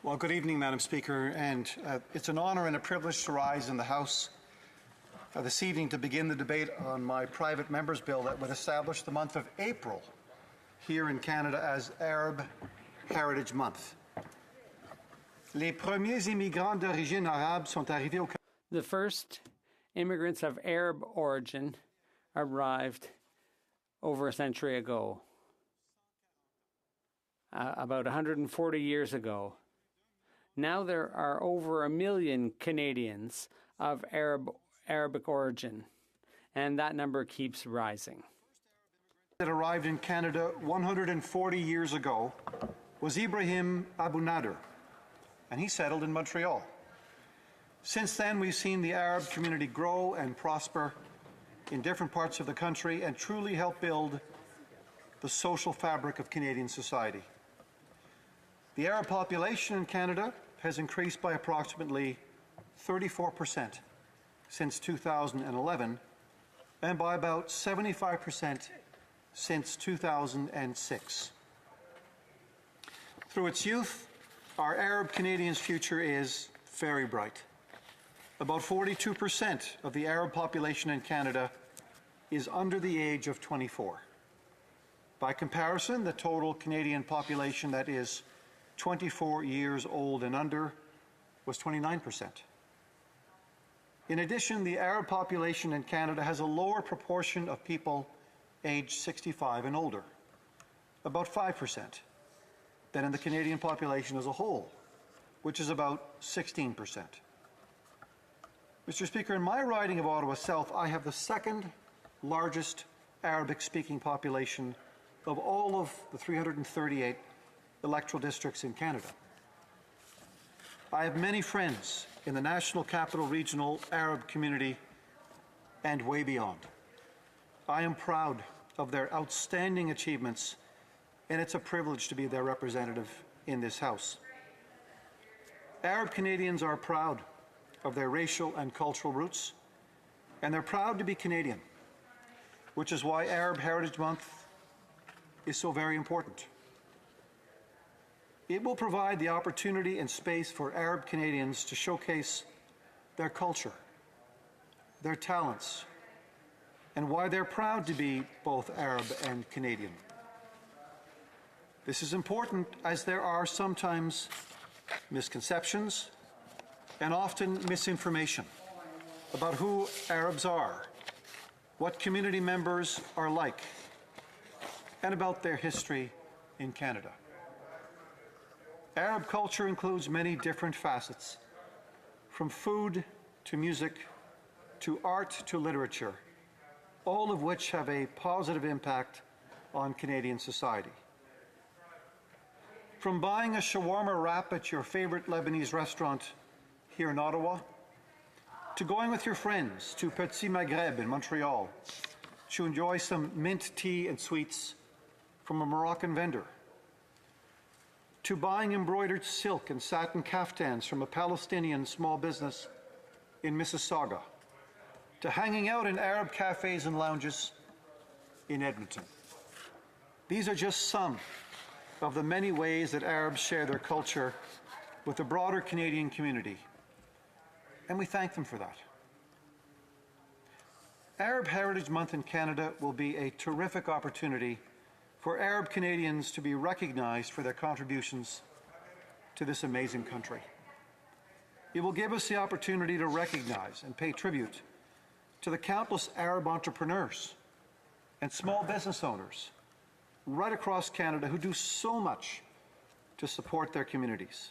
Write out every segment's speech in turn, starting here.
Well, good evening, Madam Speaker, and it's an honour and a privilege to rise in the House this evening to begin the debate on my private member's bill that would establish the month of April here in Canada as Arab Heritage Month. Les premiers immigrants d'origine arabe sont arrivés au Canada. The first immigrants of Arab origin arrived over a century ago, about 140 years ago. Now there are over 1 million Canadians of Arabic origin, and that number keeps rising. That arrived in Canada 140 years ago was Ibrahim Abu Nader, and he settled in Montreal. Since then, we've seen the Arab community grow and prosper in different parts of the country and truly help build the social fabric of Canadian society. The Arab population in Canada has increased by approximately 34% since 2011 and by about 75% since 2006. Through its youth, our Arab Canadians' future is very bright. About 42% of the Arab population in Canada is under the age of 24. By comparison, the total Canadian population that is 24 years old and under was 29%. In addition, the Arab population in Canada has a lower proportion of people aged 65 and older, about 5%, than in the Canadian population as a whole, which is about 16%. Mr. Speaker, in my riding of Ottawa South, I have the second largest Arabic-speaking population of all of the 338 electoral districts in Canada. I have many friends in the National Capital Regional Arab community and way beyond. I am proud of their outstanding achievements, and it's a privilege to be their representative in this House. Arab Canadians are proud of their racial and cultural roots, and they're proud to be Canadian, which is why Arab Heritage Month is so very important. It will provide the opportunity and space for Arab Canadians to showcase their culture, their talents, and why they're proud to be both Arab and Canadian. This is important as there are sometimes misconceptions and often misinformation about who Arabs are, what community members are like, and about their history in Canada. Arab culture includes many different facets, from food to music to art to literature, all of which have a positive impact on Canadian society. From buying a shawarma wrap at your favorite Lebanese restaurant here in Ottawa, to going with your friends to Petit Maghreb in Montreal to enjoy some mint tea and sweets from a Moroccan vendor, to buying embroidered silk and satin kaftans from a Palestinian small business in Mississauga, to hanging out in Arab cafes and lounges in Edmonton. These are just some of the many ways that Arabs share their culture with the broader Canadian community, and we thank them for that. Arab Heritage Month in Canada will be a terrific opportunity for Arab Canadians to be recognized for their contributions to this amazing country. It will give us the opportunity to recognize and pay tribute to the countless Arab entrepreneurs and small business owners right across Canada who do so much to support their communities.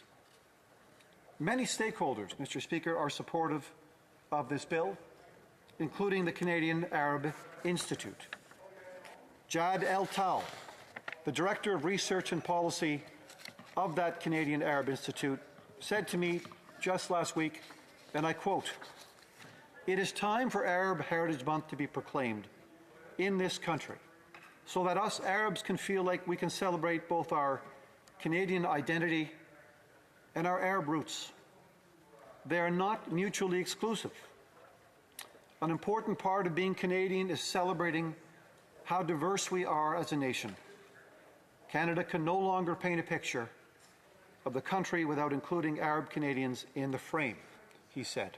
Many stakeholders, Mr. Speaker, are supportive of this bill, including the Canadian Arab Institute. Jad El Tal, the Director of Research and Policy of that Canadian Arab Institute, said to me just last week, and I quote, "It is time for Arab Heritage Month to be proclaimed in this country so that us Arabs can feel like we can celebrate both our Canadian identity and our Arab roots. They are not mutually exclusive. An important part of being Canadian is celebrating how diverse we are as a nation. Canada can no longer paint a picture of the country without including Arab Canadians in the frame, he said.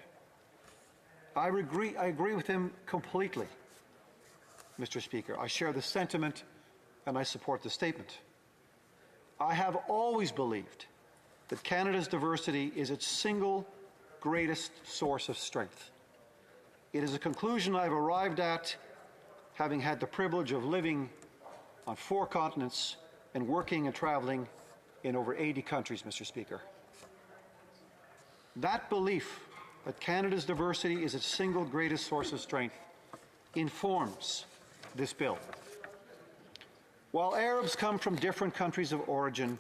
I agree with him completely, Mr. Speaker. I share the sentiment and I support the statement. I have always believed that Canada's diversity is its single greatest source of strength. It is a conclusion I've arrived at having had the privilege of living on 4 continents and working and traveling in over 80 countries, Mr. Speaker. That belief that Canada's diversity is its single greatest source of strength informs this bill. While Arabs come from different countries of origin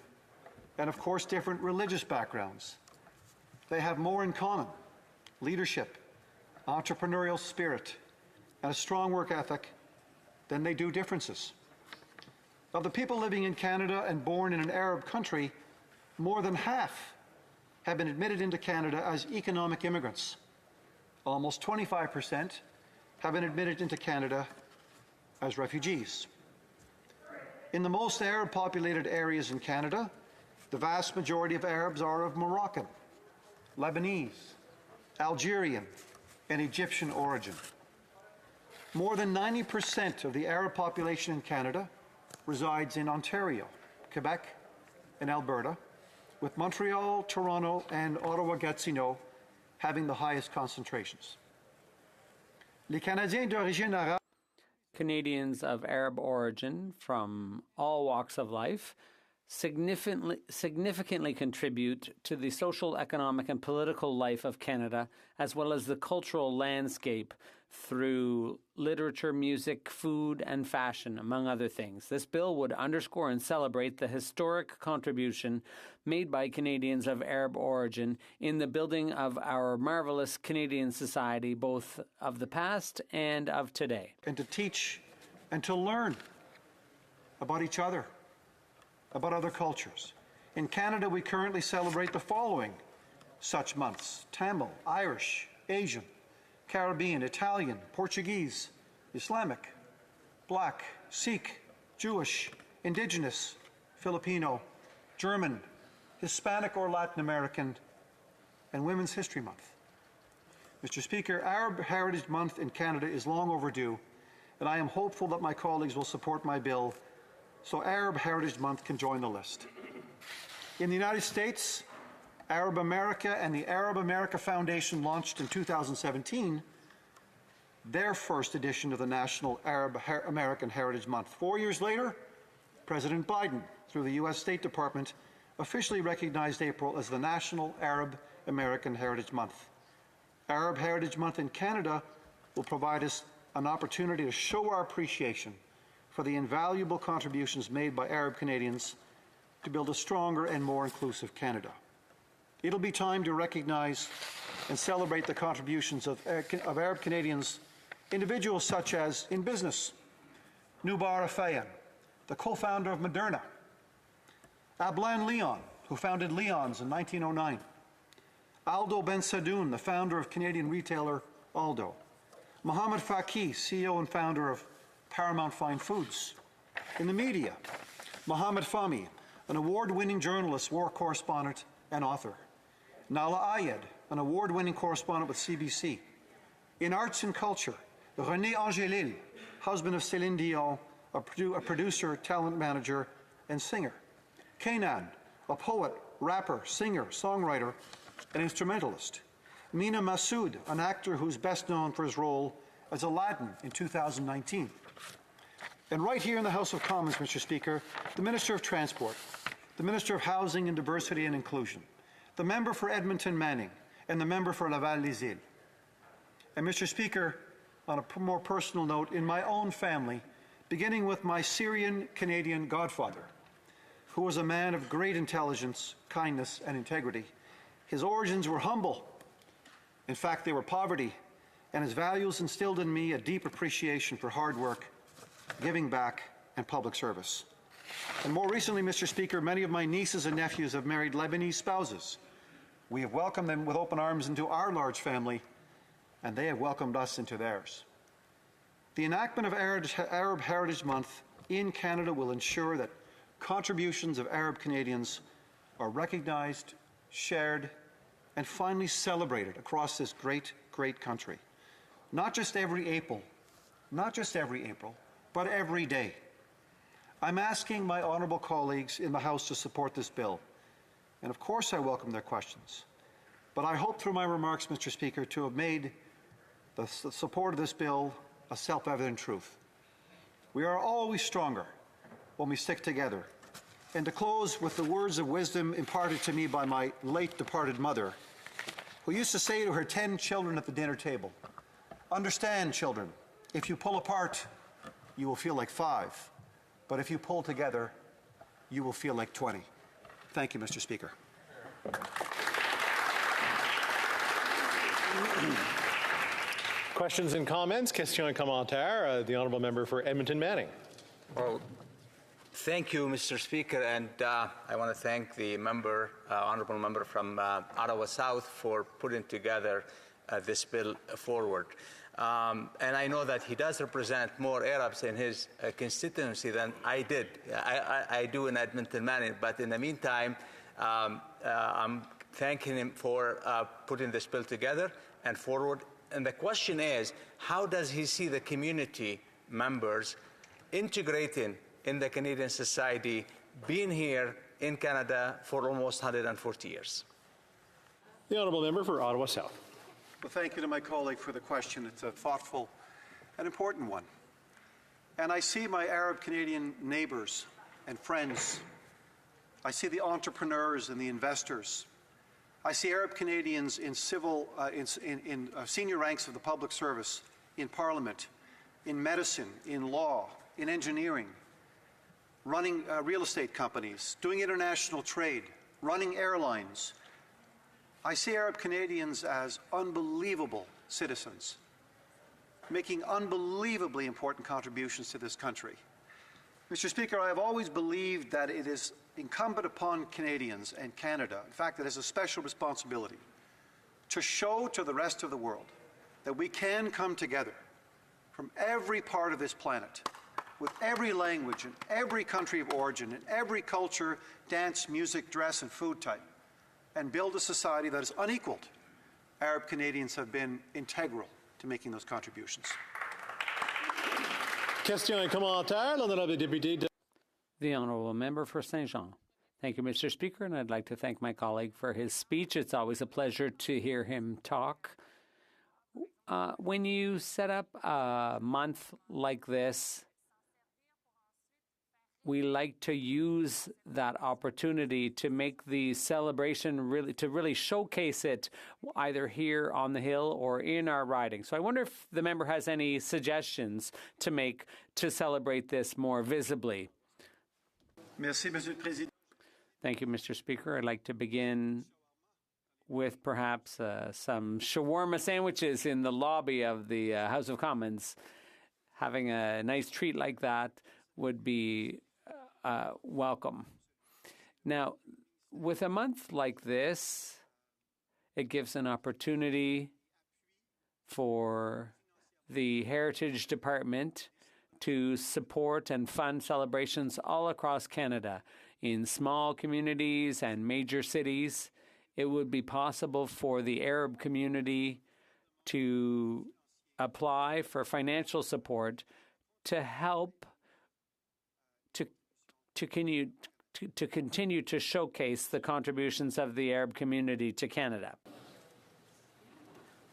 and, of course, different religious backgrounds, they have more in common: leadership, entrepreneurial spirit, and a strong work ethic than they do differences. Of the people living in Canada and born in an Arab country, more than half have been admitted into Canada as economic immigrants. Almost 25% have been admitted into Canada as refugees. In the most Arab-populated areas in Canada, the vast majority of Arabs are of Moroccan, Lebanese, Algerian, and Egyptian origin. More than 90% of the Arab population in Canada resides in Ontario, Quebec, and Alberta, with Montreal, Toronto, and Ottawa-Gatineau having the highest concentrations. Les Canadiens d'origine arabe Canadians of Arab origin from all walks of life significantly contribute to the social, economic, and political life of Canada, as well as the cultural landscape through literature, music, food, and fashion, among other things. This bill would underscore and celebrate the historic contribution made by Canadians of Arab origin in the building of our marvelous Canadian society, both of the past and of today. And to teach and to learn about each other, about other cultures. In Canada, we currently celebrate the following such months: Tamil, Irish, Asian, Caribbean, Italian, Portuguese, Islamic, Black, Sikh, Jewish, Indigenous, Filipino, German, Hispanic or Latin American, and Women's History Month. Mr. Speaker, Arab Heritage Month in Canada is long overdue, and I am hopeful that my colleagues will support my bill so Arab Heritage Month can join the list. In the United States, Arab America and the Arab America Foundation launched in 2017 their first edition of the National Arab American Heritage Month. 4 years later, President Biden, through the U.S. State Department, officially recognized April as the National Arab American Heritage Month. Arab Heritage Month in Canada will provide us an opportunity to show our appreciation for the invaluable contributions made by Arab Canadians to build a stronger and more inclusive Canada. It'll be time to recognize and celebrate the contributions of Arab Canadians, individuals such as, in business, Noubar Afeyan, the co-founder of Moderna; Ablan Leon, who founded Leon's in 1909; Aldo Ben Sadoun, the founder of Canadian retailer Aldo; Mohamed Faki, CEO and founder of Paramount Fine Foods. In the media, Mohamed Fahmy, an award-winning journalist, war correspondent, and author; Nala Ayed, an award-winning correspondent with CBC. In arts and culture, René Angélil, husband of Céline Dion, a producer, talent manager, and singer; Kanan, a poet, rapper, singer, songwriter, and instrumentalist; Mina Massoud, an actor who's best known for his role as Aladdin in 2019. And right here in the House of Commons, Mr. Speaker, the Minister of Transport, the Minister of Housing and Diversity and Inclusion, the member for Edmonton Manning, and the member for Laval-Les-Îles. And Mr. Speaker, on a more personal note, in my own family, beginning with my Syrian-Canadian godfather, who was a man of great intelligence, kindness, and integrity. His origins were humble. In fact, they were poverty, and his values instilled in me a deep appreciation for hard work, giving back, and public service. And more recently, Mr. Speaker, many of my nieces and nephews have married Lebanese spouses. We have welcomed them with open arms into our large family, and they have welcomed us into theirs. The enactment of Arab Heritage Month in Canada will ensure that contributions of Arab Canadians are recognized, shared, and finally celebrated across this great, great country. Not just every April, but every day. I'm asking my honourable colleagues in the House to support this bill, and of course I welcome their questions. But I hope through my remarks, Mr. Speaker, to have made the support of this bill a self-evident truth. We are always stronger when we stick together. And to close with the words of wisdom imparted to me by my late departed mother, who used to say to her 10 children at the dinner table, "Understand, children, if you pull apart, you will feel like 5. But if you pull together, you will feel like 20. Thank you, Mr. Speaker. Questions and comments? Question and commentaire. The honourable member for Edmonton Manning. Well, thank you, Mr. Speaker, and I want to thank the member, honourable member from Ottawa South, for putting together this bill forward. And I know that he does represent more Arabs in his constituency than I did. I do in Edmonton Manning, but in the meantime, I'm thanking him for putting this bill together and forward. And the question is, how does he see the community members integrating in the Canadian society, being here in Canada for almost 140 years? The honourable member for Ottawa South. Well, thank you to my colleague for the question. It's a thoughtful and important one. And I see my Arab Canadian neighbours and friends. I see the entrepreneurs and the investors. I see Arab Canadians in senior ranks of the public service, in Parliament, in medicine, in law, in engineering, running real estate companies, doing international trade, running airlines. I see Arab Canadians as unbelievable citizens, making unbelievably important contributions to this country. Mr. Speaker, I have always believed that it is incumbent upon Canadians and Canada, in fact, it has a special responsibility, to show to the rest of the world that we can come together from every part of this planet, with every language and every country of origin and every culture, dance, music, dress, and food type, and build a society that is unequaled. Arab Canadians have been integral to making those contributions. Question and commentaire. L'honorable député de... The honourable member for Saint Jean. Thank you, Mr. Speaker, and I'd like to thank my colleague for his speech. It's always a pleasure to hear him talk. When you set up a month like this, we like to use that opportunity to make the celebration really showcase it either here on the Hill or in our riding. So I wonder if the member has any suggestions to make to celebrate this more visibly. Merci, Monsieur le Président. Thank you, Mr. Speaker. I'd like to begin with perhaps some shawarma sandwiches in the lobby of the House of Commons. Having a nice treat like that would be welcome. Now, with a month like this, it gives an opportunity for the Heritage Department to support and fund celebrations all across Canada. In small communities and major cities, it would be possible for the Arab community to apply for financial support to help to continue to showcase the contributions of the Arab community to Canada.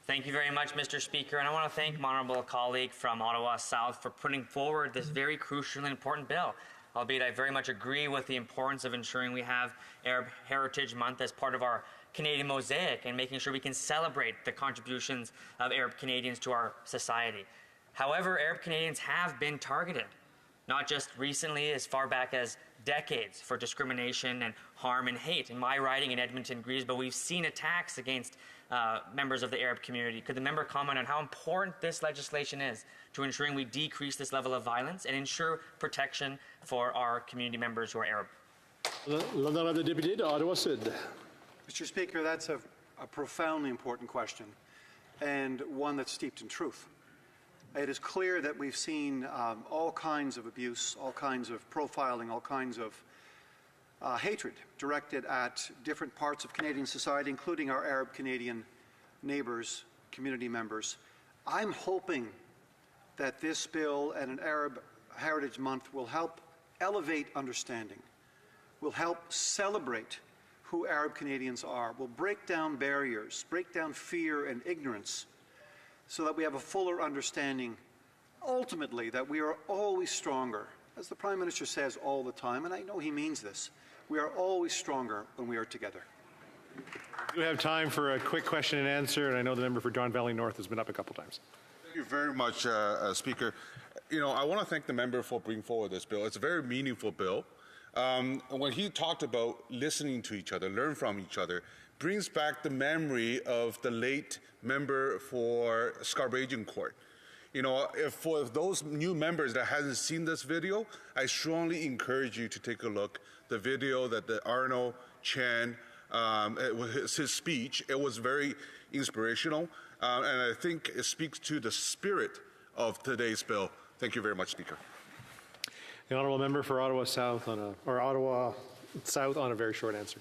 Thank you very much, Mr. Speaker, and I want to thank my honourable colleague from Ottawa South for putting forward this very crucial and important bill. Albeit I very much agree with the importance of ensuring we have Arab Heritage Month as part of our Canadian mosaic and making sure we can celebrate the contributions of Arab Canadians to our society. However, Arab Canadians have been targeted, not just recently, as far back as decades, for discrimination and harm and hate. In my riding in Edmonton-Griesboro, we've seen attacks against members of the Arab community. Could the member comment on how important this legislation is to ensuring we decrease this level of violence and ensure protection for our community members who are Arab? L'honorable député de Ottawa Sud. Mr. Speaker, that's a profoundly important question and one that's steeped in truth. It is clear that we've seen all kinds of abuse, all kinds of profiling, all kinds of hatred directed at different parts of Canadian society, including our Arab Canadian neighbours, community members. I'm hoping that this bill and an Arab Heritage Month will help elevate understanding, will help celebrate who Arab Canadians are, will break down barriers, break down fear and ignorance, so that we have a fuller understanding, ultimately, that we are always stronger. As the Prime Minister says all the time, and I know he means this, we are always stronger when we are together. We have time for a quick question and answer, and I know the member for Don Valley North has been up a couple times. Thank you very much, Speaker. You know, I want to thank the member for bringing forward this bill. It's a very meaningful bill. When he talked about listening to each other, learn from each other, brings back the memory of the late member for Scarborough Court. You know, for those new members that hasn't seen this video, I strongly encourage you to take a look. The video that the Arnold Chan, his speech, it was very inspirational, and I think it speaks to the spirit of today's bill. Thank you very much, Speaker. The honourable member for Ottawa South on a very short answer.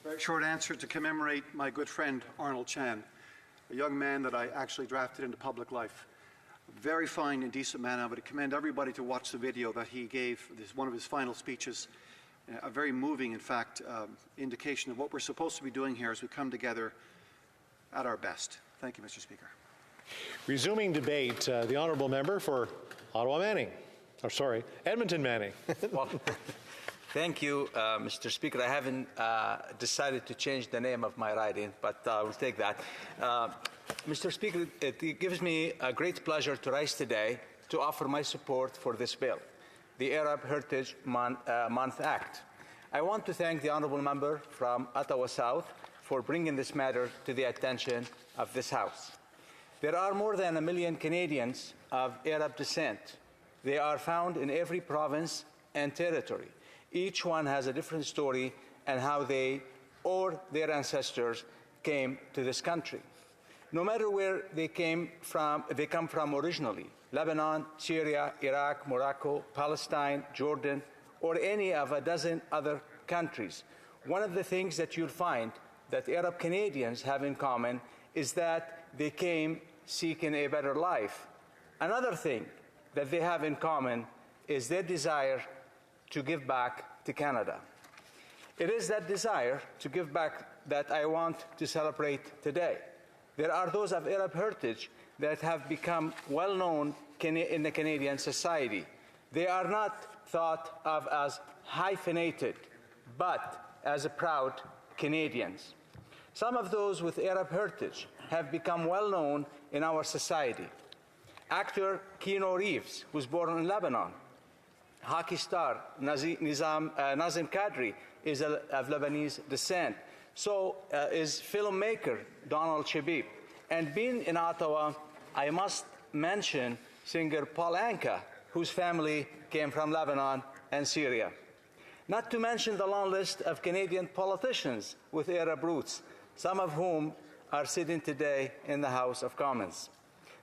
Very short answer to commemorate my good friend Arnold Chan, a young man that I actually drafted into public life. A very fine and decent man. I would commend everybody to watch the video that he gave, one of his final speeches. A very moving, in fact, indication of what we're supposed to be doing here as we come together at our best. Thank you, Mr. Speaker. Resuming debate, the honourable member for Ottawa Manning. Oh, sorry, Edmonton Manning. Well, thank you, Mr. Speaker. I haven't decided to change the name of my riding, but we'll take that. Mr. Speaker, it gives me a great pleasure to rise today to offer my support for this bill, the Arab Heritage Month Act. I want to thank the honourable member from Ottawa South for bringing this matter to the attention of this House. There are more than 1 million Canadians of Arab descent. They are found in every province and territory. Each one has a different story and how they or their ancestors came to this country. No matter where they come from originally, Lebanon, Syria, Iraq, Morocco, Palestine, Jordan, or any of a dozen other countries. One of the things that you'll find that Arab Canadians have in common is that they came seeking a better life. Another thing that they have in common is their desire to give back to Canada. It is that desire to give back that I want to celebrate today. There are those of Arab heritage that have become well known in the Canadian society. They are not thought of as hyphenated, but as proud Canadians. Some of those with Arab heritage have become well known in our society. Actor Keanu Reeves was born in Lebanon. Hockey star Nazim Kadri is of Lebanese descent. So is filmmaker Donald Shabib. And being in Ottawa, I must mention singer Paul Anka, whose family came from Lebanon and Syria. Not to mention the long list of Canadian politicians with Arab roots, some of whom are sitting today in the House of Commons.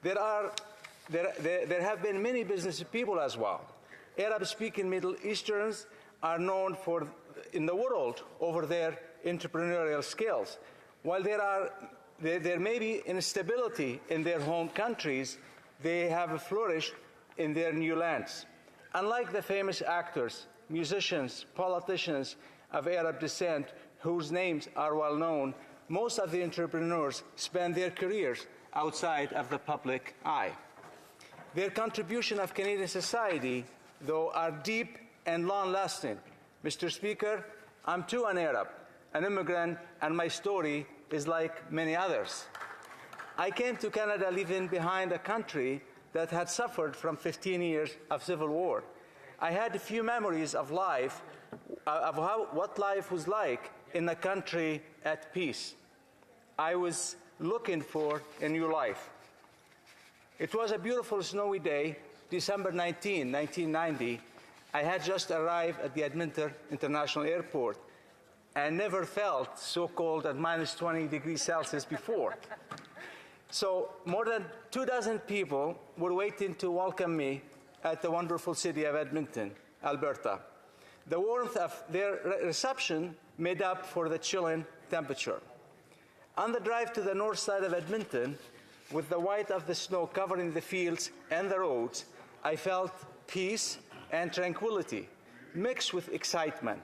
There have been many business people as well. Arab-speaking Middle Easterns are known in the world over their entrepreneurial skills. While there may be instability in their home countries, they have flourished in their new lands. Unlike the famous actors, musicians, politicians of Arab descent whose names are well known, most of the entrepreneurs spend their careers outside of the public eye. Their contribution of Canadian society, though, are deep and long-lasting. Mr. Speaker, I'm too an Arab, an immigrant, and my story is like many others. I came to Canada leaving behind a country that had suffered from 15 years of civil war. I had a few memories of life, what life was like in a country at peace. I was looking for a new life. It was a beautiful snowy day, December 19, 1990. I had just arrived at the Edmonton International Airport and never felt so cold at minus 20 degrees Celsius before. So more than 24 people were waiting to welcome me at the wonderful city of Edmonton, Alberta. The warmth of their reception made up for the chilling temperature. On the drive to the north side of Edmonton, with the white of the snow covering the fields and the roads, I felt peace and tranquility mixed with excitement.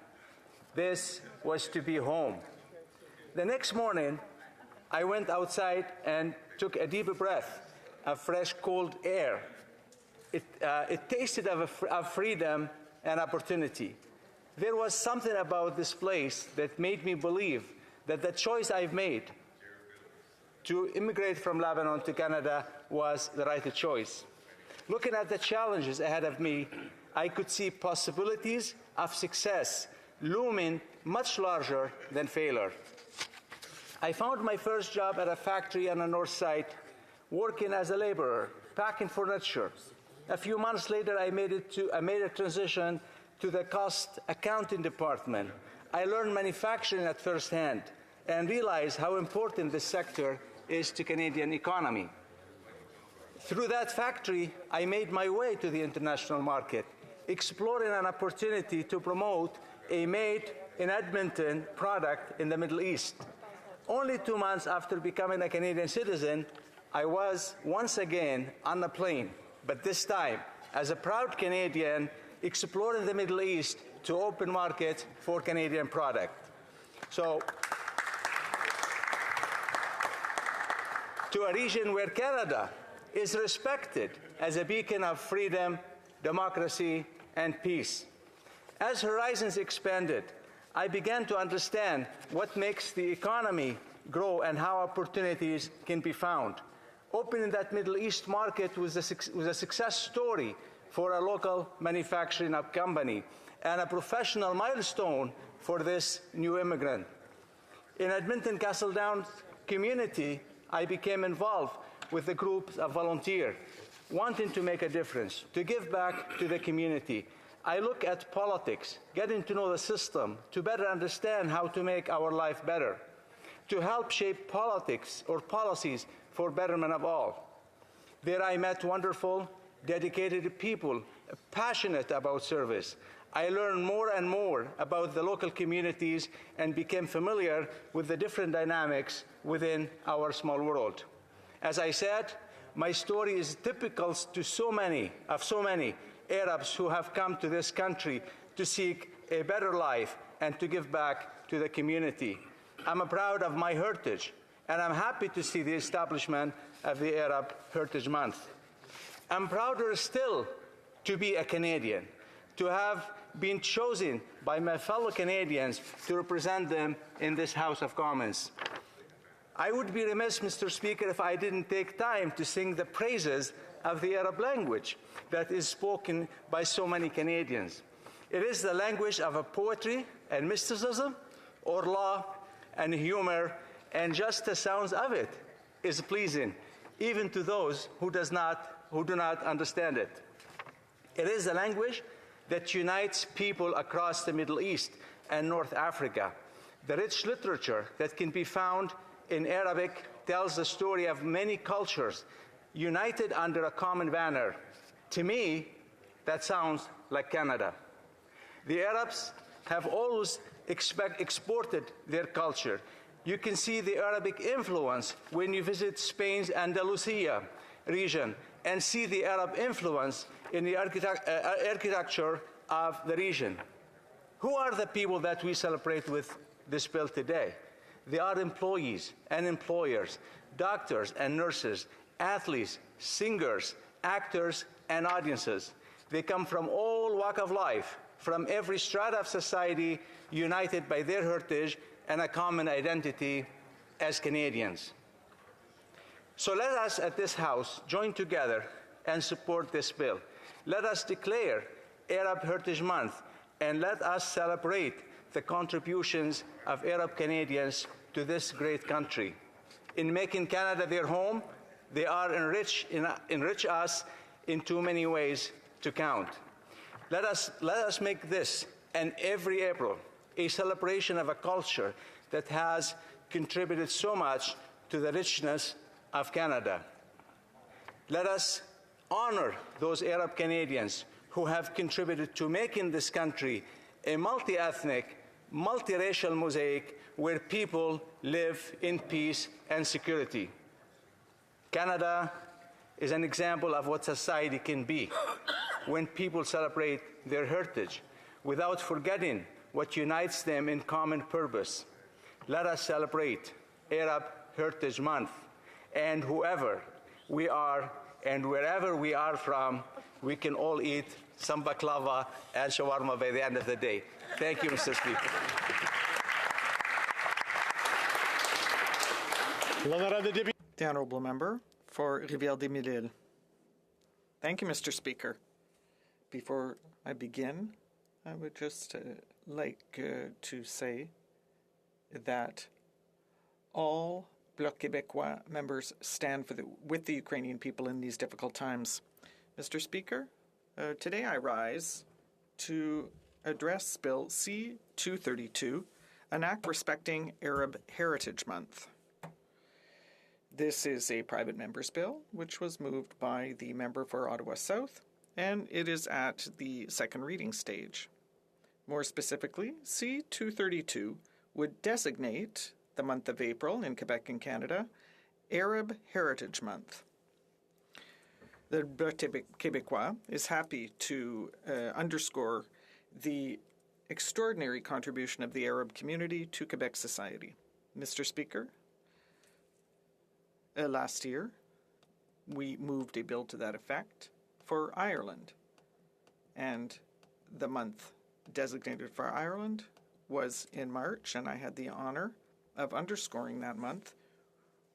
This was to be home. The next morning, I went outside and took a deep breath of fresh, cold air. It tasted of freedom and opportunity. There was something about this place that made me believe that the choice I've made to immigrate from Lebanon to Canada was the right choice. Looking at the challenges ahead of me, I could see possibilities of success looming much larger than failure. I found my first job at a factory on the north side, working as a laborer, packing furniture. A few months later, I made a transition to the cost accounting department. I learned manufacturing at first hand and realized how important this sector is to Canadian economy. Through that factory, I made my way to the international market, exploring an opportunity to promote a made in Edmonton product in the Middle East. Only 2 months after becoming a Canadian citizen, I was once again on a plane, but this time as a proud Canadian exploring the Middle East to open markets for Canadian product. So, to a region where Canada is respected as a beacon of freedom, democracy, and peace. As horizons expanded, I began to understand what makes the economy grow and how opportunities can be found. Opening that Middle East market was a success story for a local manufacturing company and a professional milestone for this new immigrant. In Edmonton Castledown community, I became involved with the groups of volunteers, wanting to make a difference, to give back to the community. I look at politics, getting to know the system, to better understand how to make our life better, to help shape politics or policies for betterment of all. There I met wonderful, dedicated people, passionate about service. I learned more and more about the local communities and became familiar with the different dynamics within our small world. As I said, my story is typical to so many Arabs who have come to this country to seek a better life and to give back to the community. I'm proud of my heritage, and I'm happy to see the establishment of the Arab Heritage Month. I'm prouder still to be a Canadian, to have been chosen by my fellow Canadians to represent them in this House of Commons. I would be remiss, Mr. Speaker, if I didn't take time to sing the praises of the Arab language that is spoken by so many Canadians. It is the language of a poetry and mysticism, or law and humor, and just the sounds of it is pleasing, even to those who do not understand it. It is a language that unites people across the Middle East and North Africa. The rich literature that can be found in Arabic tells the story of many cultures united under a common banner. To me, that sounds like Canada. The Arabs have always exported their culture. You can see the Arabic influence when you visit Spain's Andalusia region and see the Arab influence in the architecture of the region. Who are the people that we celebrate with this bill today? They are employees and employers, doctors and nurses, athletes, singers, actors, and audiences. They come from all walks of life, from every strata of society, united by their heritage and a common identity as Canadians. So let us at this House join together and support this bill. Let us declare Arab Heritage Month, and let us celebrate the contributions of Arab Canadians to this great country. In making Canada their home, they are enrich us in too many ways to count. Let us make this, and every April, a celebration of a culture that has contributed so much to the richness of Canada. Let us honor those Arab Canadians who have contributed to making this country a multi-ethnic, multiracial mosaic where people live in peace and security. Canada is an example of what society can be when people celebrate their heritage without forgetting what unites them in common purpose. Let us celebrate Arab Heritage Month, and whoever we are and wherever we are from, we can all eat some baklava and shawarma by the end of the day. Thank you, Mr. Speaker. The Honourable Member for Rivière-des-Mille. Thank you, Mr. Speaker. Before I begin, I would just like to say that all Bloc Québécois members stand with the Ukrainian people in these difficult times. Mr. Speaker, today I rise to address Bill C-232, an act respecting Arab Heritage Month. This is a private member's bill, which was moved by the member for Ottawa South, and it is at the second reading stage. More specifically, C-232 would designate the month of April in Quebec and Canada Arab Heritage Month. The Bloc Québécois is happy to underscore the extraordinary contribution of the Arab community to Quebec society. Mr. Speaker, last year, we moved a bill to that effect for Ireland, and the month designated for Ireland was in March, and I had the honor of underscoring that month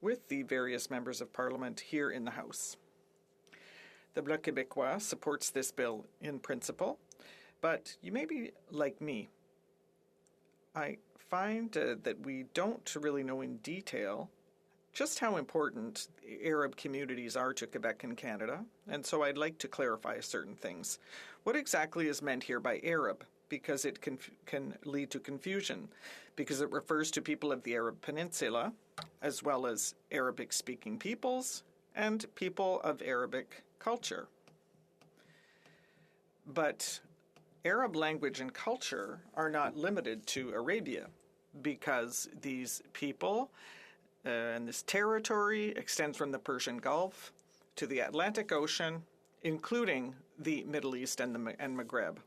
with the various members of Parliament here in the House. The Bloc Québécois supports this bill in principle, but you may be like me. I find that we don't really know in detail just how important Arab communities are to Quebec and Canada, and so I'd like to clarify certain things. What exactly is meant here by Arab? Because it can lead to confusion, because it refers to people of the Arab Peninsula, as well as Arabic-speaking peoples and people of Arabic culture. But Arab language and culture are not limited to Arabia, because these people and this territory extends from the Persian Gulf to the Atlantic Ocean, including the Middle East and Maghreb.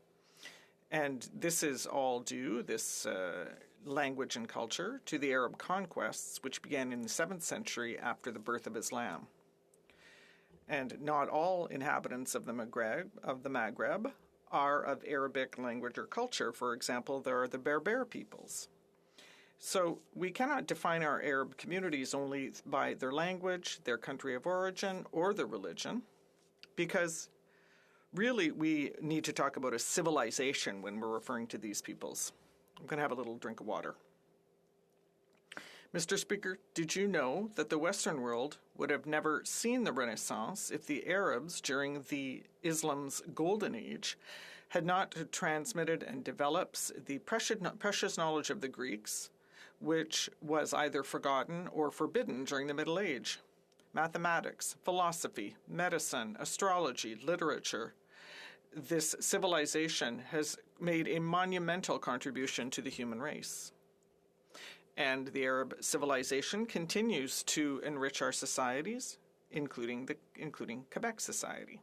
And this is all due, this language and culture, to the Arab conquests, which began in the 7th century after the birth of Islam. And not all inhabitants of the Maghreb are of Arabic language or culture. For example, there are the Berber peoples. So we cannot define our Arab communities only by their language, their country of origin, or their religion, because really we need to talk about a civilization when we're referring to these peoples. I'm going to have a little drink of water. Mr. Speaker, did you know that the Western world would have never seen the Renaissance if the Arabs, during the Islam's golden age, had not transmitted and developed the precious knowledge of the Greeks, which was either forgotten or forbidden during the Middle Age? Mathematics, philosophy, medicine, astrology, literature. This civilization has made a monumental contribution to the human race. And the Arab civilization continues to enrich our societies, including Quebec society.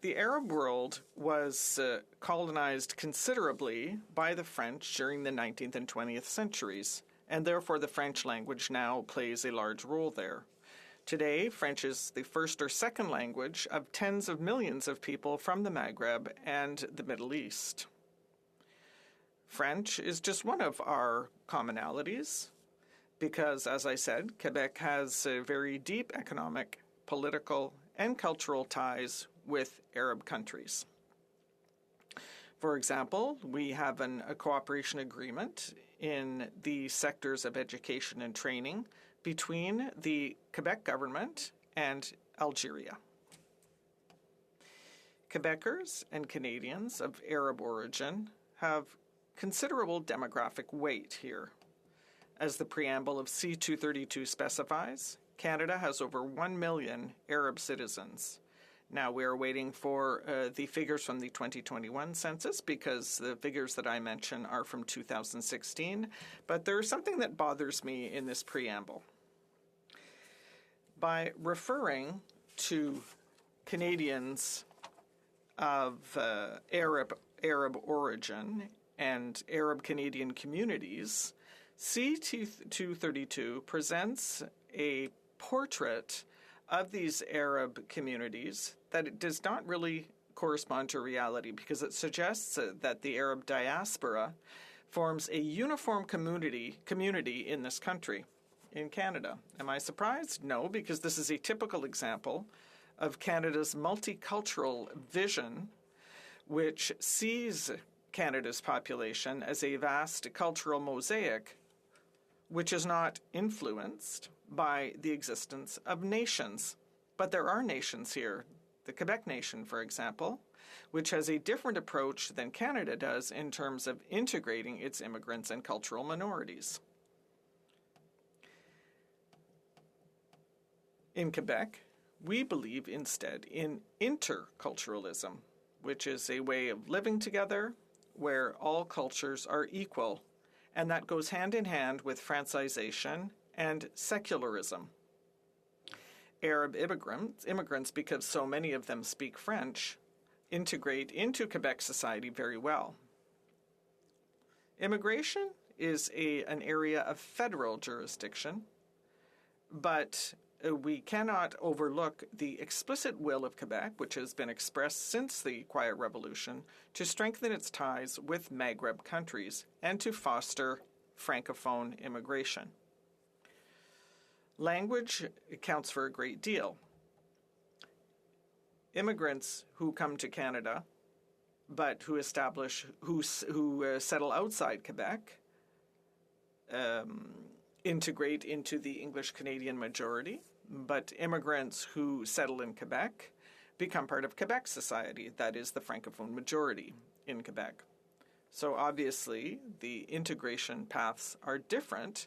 The Arab world was colonized considerably by the French during the 19th and 20th centuries, and therefore the French language now plays a large role there. Today, French is the first or second language of tens of millions of people from the Maghreb and the Middle East. French is just one of our commonalities because, as I said, Quebec has very deep economic, political, and cultural ties with Arab countries. For example, we have a cooperation agreement in the sectors of education and training between the Quebec government and Algeria. Quebecers and Canadians of Arab origin have considerable demographic weight here. As the preamble of C-232 specifies, Canada has over 1 million Arab citizens. Now we are waiting for the figures from the 2021 census because the figures that I mention are from 2016. But there's something that bothers me in this preamble. By referring to Canadians of Arab origin and Arab Canadian communities, C-232 presents a portrait of these Arab communities that it does not really correspond to reality, because it suggests that the Arab diaspora forms a uniform community in this country, in Canada. Am I surprised? No, because this is a typical example of Canada's multicultural vision, which sees Canada's population as a vast cultural mosaic which is not influenced by the existence of nations. But there are nations here. The Quebec Nation, for example, which has a different approach than Canada does in terms of integrating its immigrants and cultural minorities. In Quebec, we believe instead in interculturalism, which is a way of living together where all cultures are equal, and that goes hand in hand with Francization and secularism. Arab immigrants, because so many of them speak French, integrate into Quebec society very well. Immigration is an area of federal jurisdiction, but we cannot overlook the explicit will of Quebec, which has been expressed since the Quiet Revolution, to strengthen its ties with Maghreb countries and to foster Francophone immigration. Language counts for a great deal. Immigrants who come to Canada, but who settle outside Quebec, integrate into the English Canadian majority, but immigrants who settle in Quebec become part of Quebec society, that is the Francophone majority in Quebec. So obviously the integration paths are different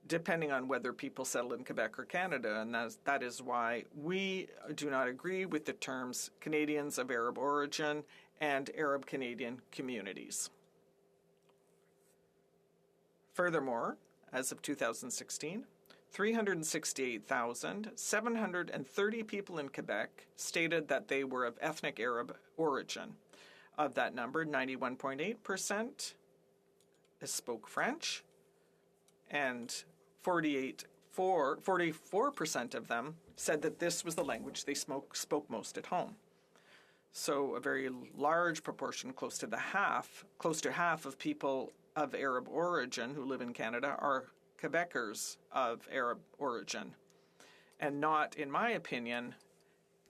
depending on whether people settle in Quebec or Canada, and that is why we do not agree with the terms Canadians of Arab origin and Arab Canadian communities. Furthermore, as of 2016, 368,730 people in Quebec stated that they were of ethnic Arab origin. Of that number, 91.8% spoke French, and 44% of them said that this was the language they spoke most at home. So a very large proportion, close to half of people of Arab origin who live in Canada are Quebecers of Arab origin, and not, in my opinion,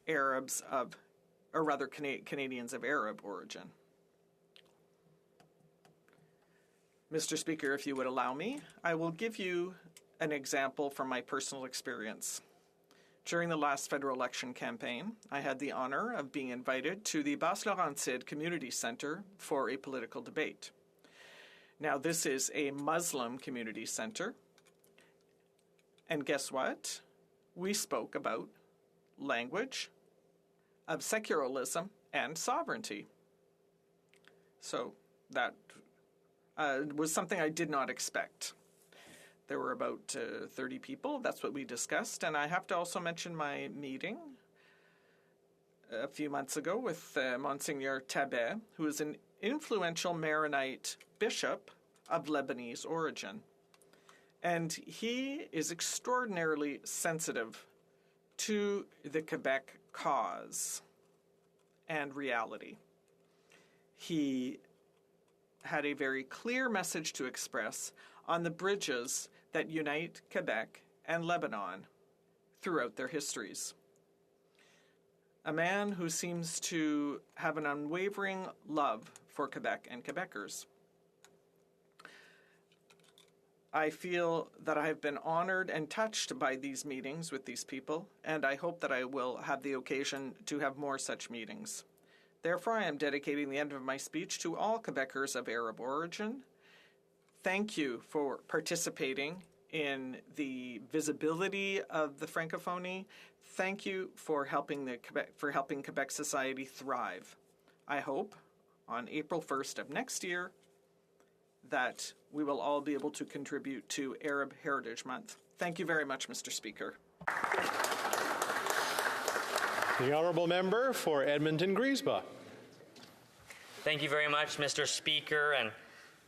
Canadians of Arab origin. Mr. Speaker, if you would allow me, I will give you an example from my personal experience. During the last federal election campaign, I had the honor of being invited to the Basse-Laurentide Community Center for a political debate. Now, this is a Muslim community center, and guess what? We spoke about language, of secularism, and sovereignty. So that was something I did not expect. There were about 30 people. That's what we discussed. And I have to also mention my meeting a few months ago with Monsignor Tabet, who is an influential Maronite bishop of Lebanese origin. And he is extraordinarily sensitive to the Quebec cause and reality. He had a very clear message to express on the bridges that unite Quebec and Lebanon throughout their histories. A man who seems to have an unwavering love for Quebec and Quebecers. I feel that I have been honored and touched by these meetings with these people, and I hope that I will have the occasion to have more such meetings. Therefore, I am dedicating the end of my speech to all Quebecers of Arab origin. Thank you for participating in the visibility of the Francophonie. Thank you for helping Quebec society thrive. I hope on April 1st of next year that we will all be able to contribute to Arab Heritage Month. Thank you very much, Mr. Speaker. The honourable member for Edmonton-Griesbach. Thank you very much, Mr. Speaker, and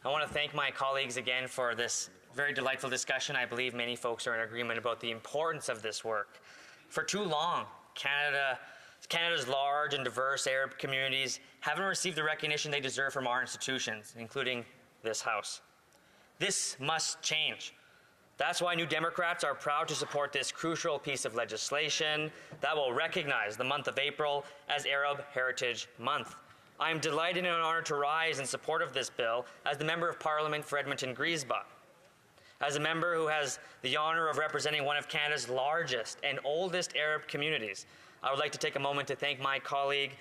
I want to thank my colleagues again for this very delightful discussion. I believe many folks are in agreement about the importance of this work. For too long, Canada's large and diverse Arab communities haven't received the recognition they deserve from our institutions, including this House. This must change. That's why New Democrats are proud to support this crucial piece of legislation that will recognize the month of April as Arab Heritage Month. I am delighted and honored to rise in support of this bill as the Member of Parliament for Edmonton-Griesbach. As a member who has the honor of representing one of Canada's largest and oldest Arab communities, I would like to take a moment to thank my colleague,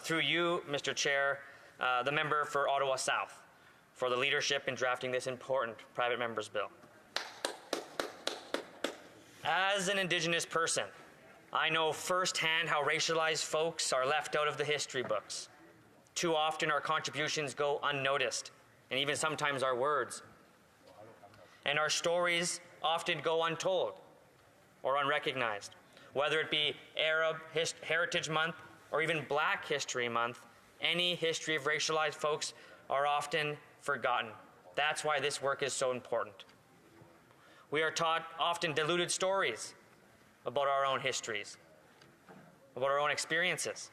through you, Mr. Chair, the member for Ottawa South, for the leadership in drafting this important private member's bill. As an Indigenous person, I know firsthand how racialized folks are left out of the history books. Too often our contributions go unnoticed, and even sometimes our words. And our stories often go untold or unrecognized. Whether it be Arab Heritage Month or even Black History Month, any history of racialized folks are often forgotten. That's why this work is so important. We are taught often diluted stories about our own histories, about our own experiences.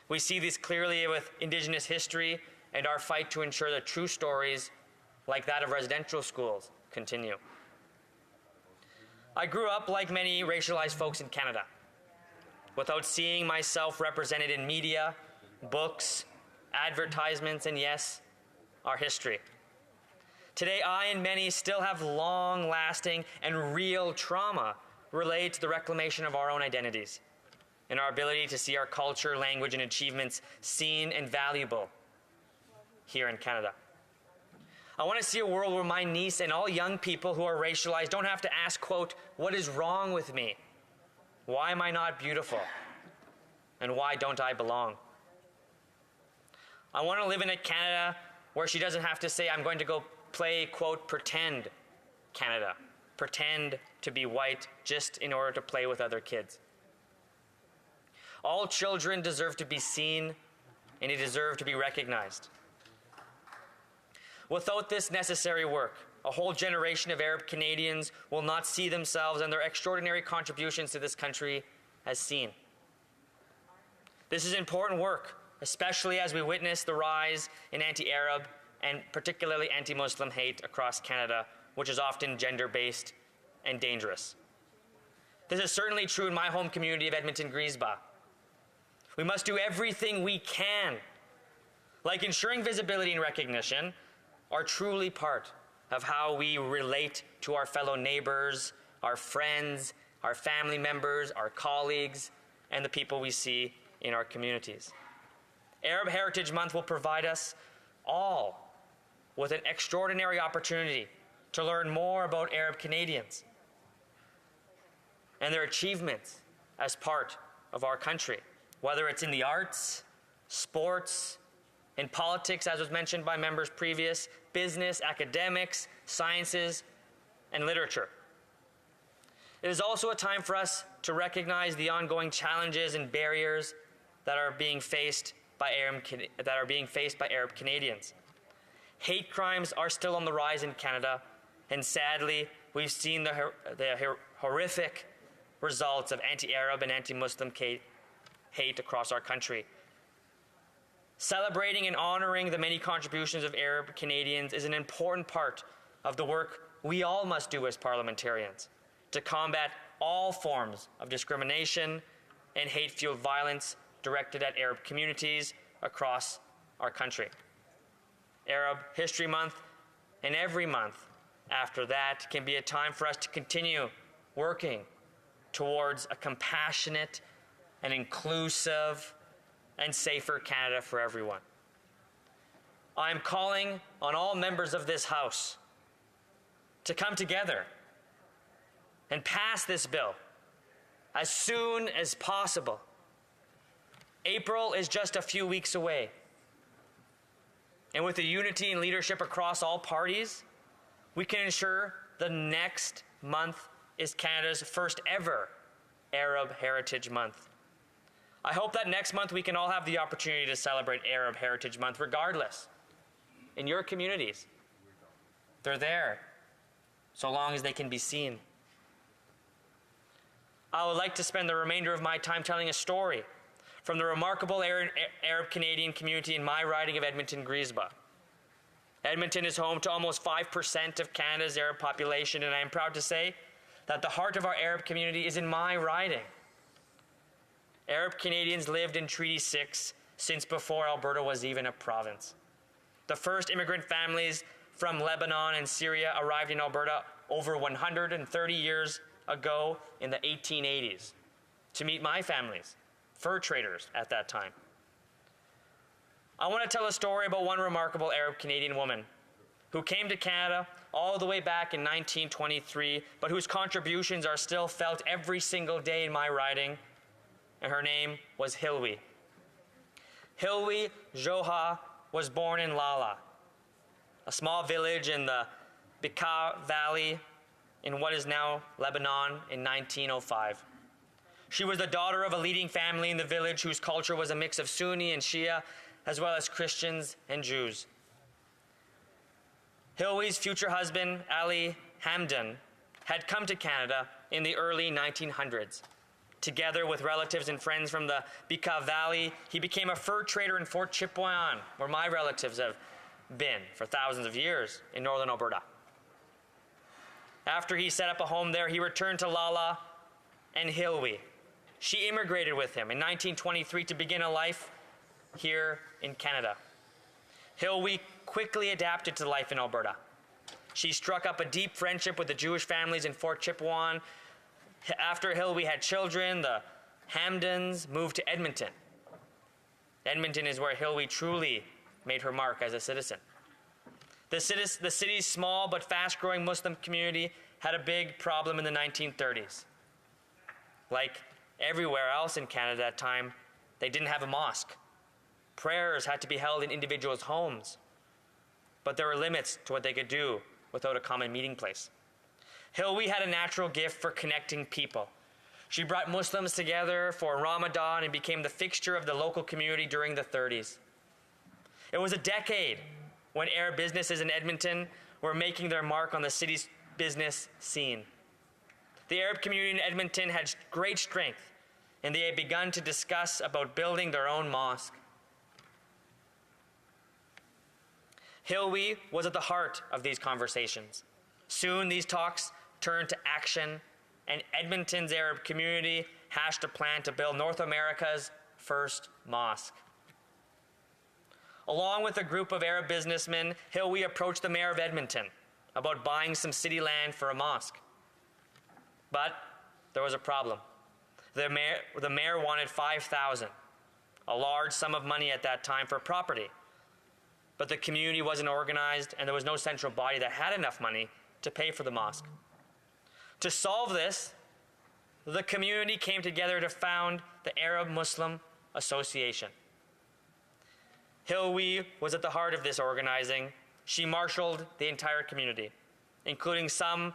We see this clearly with Indigenous history and our fight to ensure that true stories, like that of residential schools, continue. I grew up like many racialized folks in Canada, without seeing myself represented in media, books, advertisements, and yes, our history. Today, I and many still have long-lasting and real trauma related to the reclamation of our own identities and our ability to see our culture, language, and achievements seen and valuable here in Canada. I want to see a world where my niece and all young people who are racialized don't have to ask, quote, "What is wrong with me? Why am I not beautiful? And why don't I belong?" I want to live in a Canada where she doesn't have to say, "I'm going to go play, quote, pretend Canada, pretend to be white just in order to play with other kids." All children deserve to be seen and they deserve to be recognized. Without this necessary work, a whole generation of Arab Canadians will not see themselves and their extraordinary contributions to this country as seen. This is important work, especially as we witness the rise in anti-Arab and particularly anti-Muslim hate across Canada, which is often gender-based and dangerous. This is certainly true in my home community of Edmonton-Griesbach. We must do everything we can, like ensuring visibility and recognition, are truly part of how we relate to our fellow neighbors, our friends, our family members, our colleagues, and the people we see in our communities. Arab Heritage Month will provide us all with an extraordinary opportunity to learn more about Arab Canadians and their achievements as part of our country, whether it's in the arts, sports, in politics, as was mentioned by members previous, business, academics, sciences, and literature. It is also a time for us to recognize the ongoing challenges and barriers that are being faced by Arab Canadians. Hate crimes are still on the rise in Canada, and sadly, we've seen the horrific results of anti-Arab and anti-Muslim hate across our country. Celebrating and honoring the many contributions of Arab Canadians is an important part of the work we all must do as parliamentarians to combat all forms of discrimination and hate-fueled violence directed at Arab communities across our country. Arab History Month and every month after that can be a time for us to continue working towards a compassionate and inclusive and safer Canada for everyone. I am calling on all members of this House to come together and pass this bill as soon as possible. April is just a few weeks away. And with the unity and leadership across all parties, we can ensure the next month is Canada's first ever Arab Heritage Month. I hope that next month we can all have the opportunity to celebrate Arab Heritage Month regardless. In your communities, they're there, so long as they can be seen. I would like to spend the remainder of my time telling a story from the remarkable Arab Canadian community in my riding of Edmonton-Griesbach. Edmonton is home to almost 5% of Canada's Arab population, and I am proud to say that the heart of our Arab community is in my riding. Arab Canadians lived in Treaty 6 since before Alberta was even a province. The first immigrant families from Lebanon and Syria arrived in Alberta over 130 years ago in the 1880s to meet my families, fur traders at that time. I want to tell a story about one remarkable Arab Canadian woman who came to Canada all the way back in 1923, but whose contributions are still felt every single day in my riding, and her name was Hilwi. Hilwi Joha was born in Lala, a small village in the Bekaa Valley in what is now Lebanon, in 1905. She was the daughter of a leading family in the village whose culture was a mix of Sunni and Shia, as well as Christians and Jews. Hilwi's future husband, Ali Hamdan, had come to Canada in the early 1900s. Together with relatives and friends from the Bekaa Valley, he became a fur trader in Fort Chipewyan, where my relatives have been for thousands of years in northern Alberta. After he set up a home there, he returned to Lala and Hilwi. She immigrated with him in 1923 to begin a life here in Canada. Hilwi quickly adapted to life in Alberta. She struck up a deep friendship with the Jewish families in Fort Chipewyan. After Hilwi had children, the Hamdans moved to Edmonton. Edmonton is where Hilwi truly made her mark as a citizen. The city's small but fast-growing Muslim community had a big problem in the 1930s. Like everywhere else in Canada at that time, they didn't have a mosque. Prayers had to be held in individuals' homes, but there were limits to what they could do without a common meeting place. Hilwi had a natural gift for connecting people. She brought Muslims together for Ramadan and became the fixture of the local community during the 30s. It was a decade when Arab businesses in Edmonton were making their mark on the city's business scene. The Arab community in Edmonton had great strength, and they had begun to discuss about building their own mosque. Hilwi was at the heart of these conversations. Soon these talks turned to action, and Edmonton's Arab community hatched a plan to build North America's first mosque. Along with a group of Arab businessmen, Hilwi approached the mayor of Edmonton about buying some city land for a mosque. But there was a problem. The mayor wanted $5,000, a large sum of money at that time for property. But the community wasn't organized, and there was no central body that had enough money to pay for the mosque. To solve this, the community came together to found the Arab Muslim Association. Hilwi was at the heart of this organizing. She marshaled the entire community, including some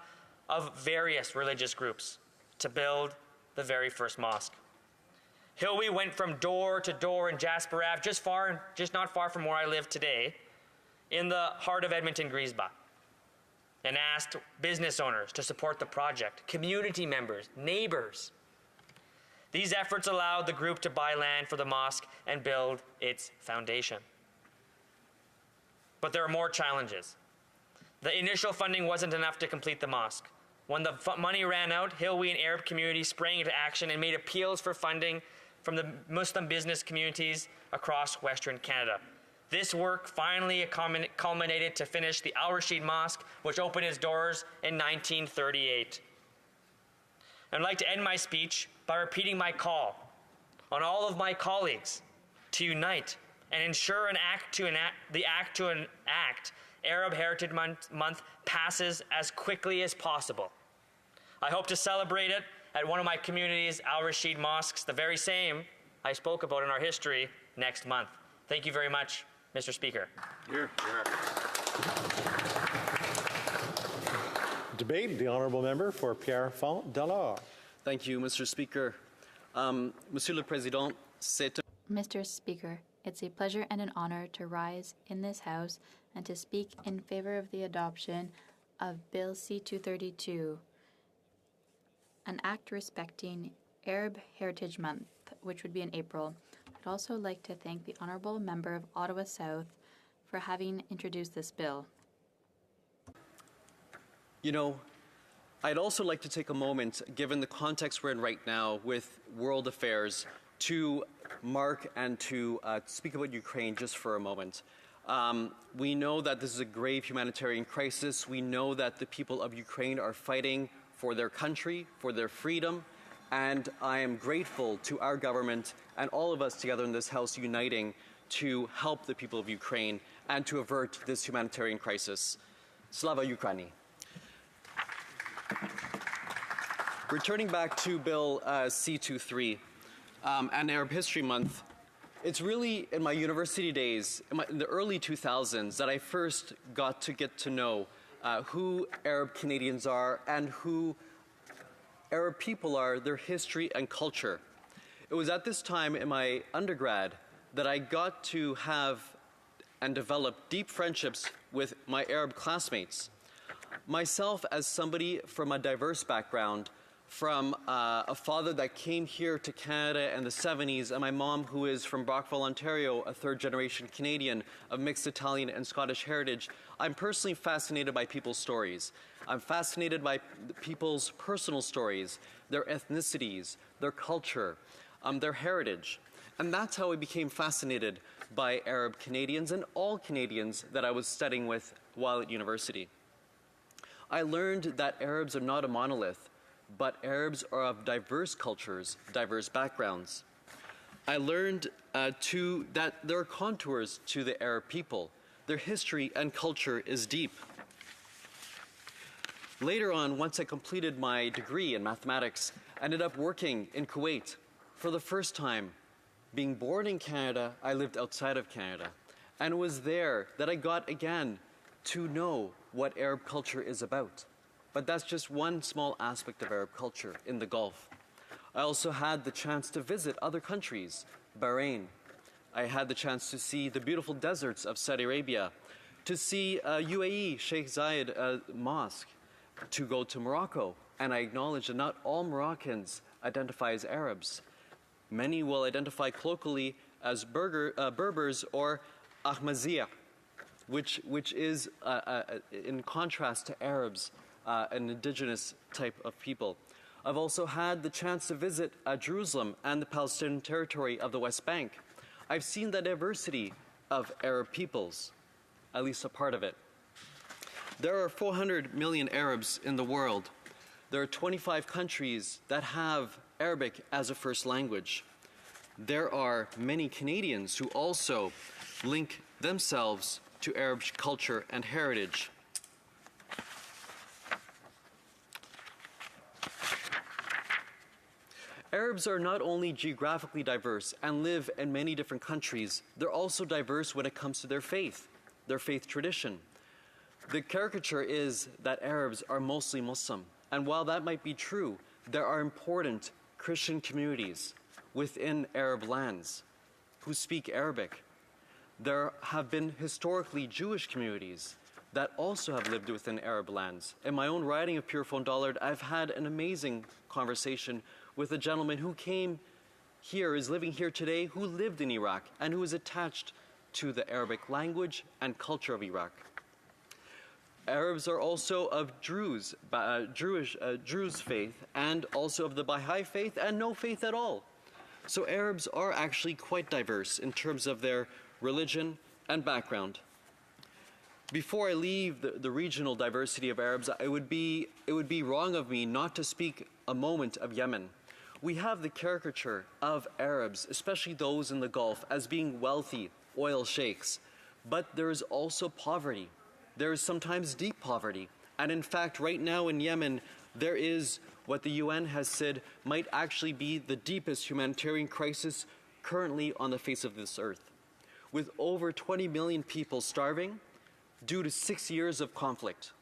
of various religious groups, to build the very first mosque. Hilwi went from door to door in Jasper Ave, just not far from where I live today, in the heart of Edmonton-Griesbach, and asked business owners to support the project, community members, neighbors. These efforts allowed the group to buy land for the mosque and build its foundation. But there are more challenges. The initial funding wasn't enough to complete the mosque. When the money ran out, Hilwi and Arab community sprang into action and made appeals for funding from the Muslim business communities across Western Canada. This work finally culminated to finish the Al Rashid Mosque, which opened its doors in 1938. I'd like to end my speech by repeating my call on all of my colleagues to unite and ensure the act to enact Arab Heritage Month passes as quickly as possible. I hope to celebrate it at one of my community's Al Rashid mosques, the very same I spoke about in our history, next month. Thank you very much, Mr. Speaker. Debate, the honourable member for Pierrefonds-Dollard. Thank you, Mr. Speaker. Monsieur le Président, c'est Mr. Speaker, it's a pleasure and an honor to rise in this House and to speak in favor of the adoption of Bill C-232, an act respecting Arab Heritage Month, which would be in April. I'd also like to thank the honourable member of Ottawa South for having introduced this bill. You know, I'd also like to take a moment, given the context we're in right now with world affairs, to mark and to speak about Ukraine just for a moment. We know that this is a grave humanitarian crisis. We know that the people of Ukraine are fighting for their country, for their freedom, and I am grateful to our government and all of us together in this House uniting to help the people of Ukraine and to avert this humanitarian crisis. Slava Ukraini. Returning back to Bill C-23 and Arab History Month, it's really in my university days, in the early 2000s, that I first got to know who Arab Canadians are and who Arab people are, their history and culture. It was at this time in my undergrad that I got to have and develop deep friendships with my Arab classmates. Myself, as somebody from a diverse background, from a father that came here to Canada in the 70s, and my mom, who is from Brockville, Ontario, a third-generation Canadian of mixed Italian and Scottish heritage, I'm personally fascinated by people's stories. I'm fascinated by people's personal stories, their ethnicities, their culture, their heritage. And that's how I became fascinated by Arab Canadians and all Canadians that I was studying with while at university. I learned that Arabs are not a monolith, but Arabs are of diverse cultures, diverse backgrounds. I learned that there are contours to the Arab people. Their history and culture is deep. Later on, once I completed my degree in mathematics, I ended up working in Kuwait for the first time. Being born in Canada, I lived outside of Canada. And it was there that I got, again, to know what Arab culture is about. But that's just one small aspect of Arab culture in the Gulf. I also had the chance to visit other countries, Bahrain. I had the chance to see the beautiful deserts of Saudi Arabia, to see UAE, Sheikh Zayed Mosque, to go to Morocco. And I acknowledge that not all Moroccans identify as Arabs. Many will identify colloquially as Berbers or Ahmaziyah, which is in contrast to Arabs, an indigenous type of people. I've also had the chance to visit Jerusalem and the Palestinian territory of the West Bank. I've seen the diversity of Arab peoples, at least a part of it. There are 400 million Arabs in the world. There are 25 countries that have Arabic as a first language. There are many Canadians who also link themselves to Arab culture and heritage. Arabs are not only geographically diverse and live in many different countries, they're also diverse when it comes to their faith tradition. The caricature is that Arabs are mostly Muslim, and while that might be true, there are important Christian communities within Arab lands who speak Arabic. There have been historically Jewish communities that also have lived within Arab lands. In my own writing of Pierrefonds-Dollard, I've had an amazing conversation with a gentleman who came here, is living here today, who lived in Iraq and who is attached to the Arabic language and culture of Iraq. Arabs are also of Druze faith and also of the Baha'i faith and no faith at all. So Arabs are actually quite diverse in terms of their religion and background. Before I leave the regional diversity of Arabs, it would be wrong of me not to speak a moment of Yemen. We have the caricature of Arabs, especially those in the Gulf, as being wealthy oil sheikhs. But there is also poverty. there is sometimes deep poverty. And in fact, right now in Yemen, there is what the UN has said might actually be the deepest humanitarian crisis currently on the face of this earth, with over 20 million people starving due to 6 years of conflict.